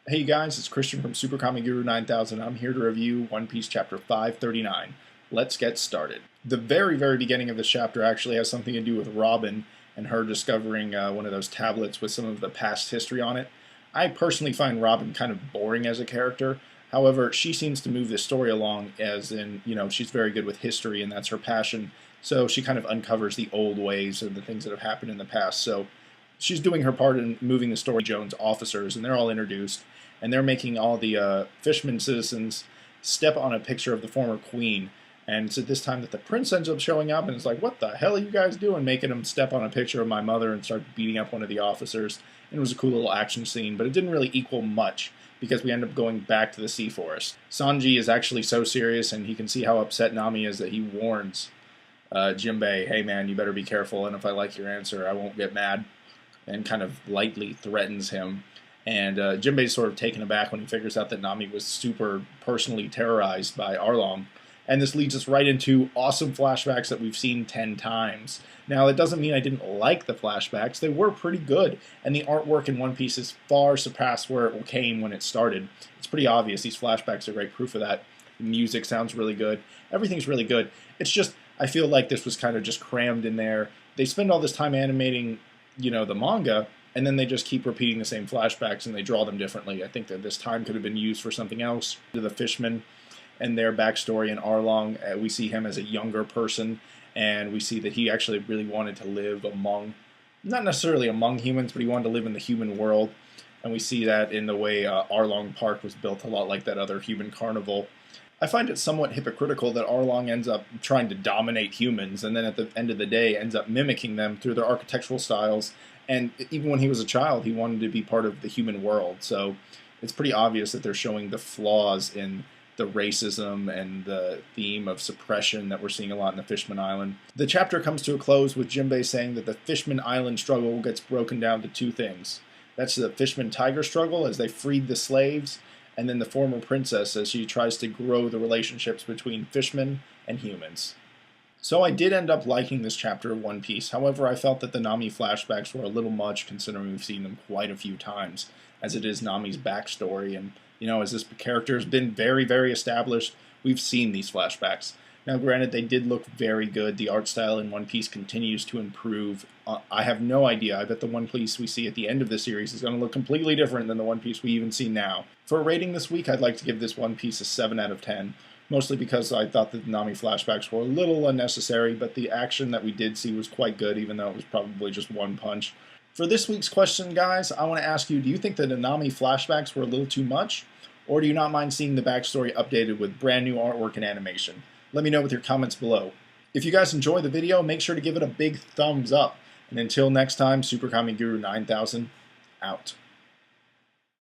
Hey guys, it's Christian from SuperKamiGuru9000. I'm here to review One Piece Chapter 539. Let's get started. The very beginning of this chapter actually has something to do with Robin and her discovering one of those tablets with some of the past history on it. I personally find Robin kind of boring as a character. However, she seems to move this story along as in, she's very good with history and that's her passion. So she kind of uncovers the old ways and the things that have happened in the past. So she's doing her part in moving the story. Jones officers, and they're all introduced, and they're making all the fishermen citizens step on a picture of the former queen. And it's at this time that the prince ends up showing up and is like, what the hell are you guys doing, making them step on a picture of my mother, and start beating up one of the officers. And it was a cool little action scene, but it didn't really equal much because we end up going back to the sea forest. Sanji is actually so serious, and he can see how upset Nami is that he warns Jinbei, hey man, you better be careful, and if I like your answer, I won't get mad, and kind of lightly threatens him. And Jinbei's sort of taken aback when he figures out that Nami was super personally terrorized by Arlong. And this leads us right into awesome flashbacks that we've seen 10 times. Now, that doesn't mean I didn't like the flashbacks. They were pretty good, and the artwork in One Piece is far surpassed where it came when it started. It's pretty obvious. These flashbacks are great proof of that. The music sounds really good. Everything's really good. It's just, I feel like this was kind of just crammed in there. They spend all this time animating, the manga, and then they just keep repeating the same flashbacks and they draw them differently. I think that this time could have been used for something else. To the fishmen and their backstory in Arlong, we see him as a younger person, and we see that he actually really wanted to live among, not necessarily among humans, but he wanted to live in the human world. And we see that in the way Arlong Park was built a lot like that other human carnival. I find it somewhat hypocritical that Arlong ends up trying to dominate humans, and then at the end of the day ends up mimicking them through their architectural styles. And even when he was a child, he wanted to be part of the human world. So it's pretty obvious that they're showing the flaws in the racism and the theme of suppression that we're seeing a lot in the Fishman Island. The chapter comes to a close with Jinbei saying that the Fishman Island struggle gets broken down to two things. That's the Fishman Tiger struggle as they freed the slaves, and then the former princess as she tries to grow the relationships between fishmen and humans. So I did end up liking this chapter of One Piece. However, I felt that the Nami flashbacks were a little much considering we've seen them quite a few times, as it is Nami's backstory. And, as this character has been very established, we've seen these flashbacks. Now, granted, they did look very good. The art style in One Piece continues to improve. I have no idea. I bet the One Piece we see at the end of the series is going to look completely different than the One Piece we even see now. For a rating this week, I'd like to give this One Piece a 7 out of 10. Mostly because I thought that the Nami flashbacks were a little unnecessary, but the action that we did see was quite good, even though it was probably just one punch. For this week's question, guys, I want to ask you, do you think that the Nami flashbacks were a little too much? Or do you not mind seeing the backstory updated with brand new artwork and animation? Let me know with your comments below. If you guys enjoy the video, make sure to give it a big thumbs up. And until next time, SuperKamiGuru9000, out.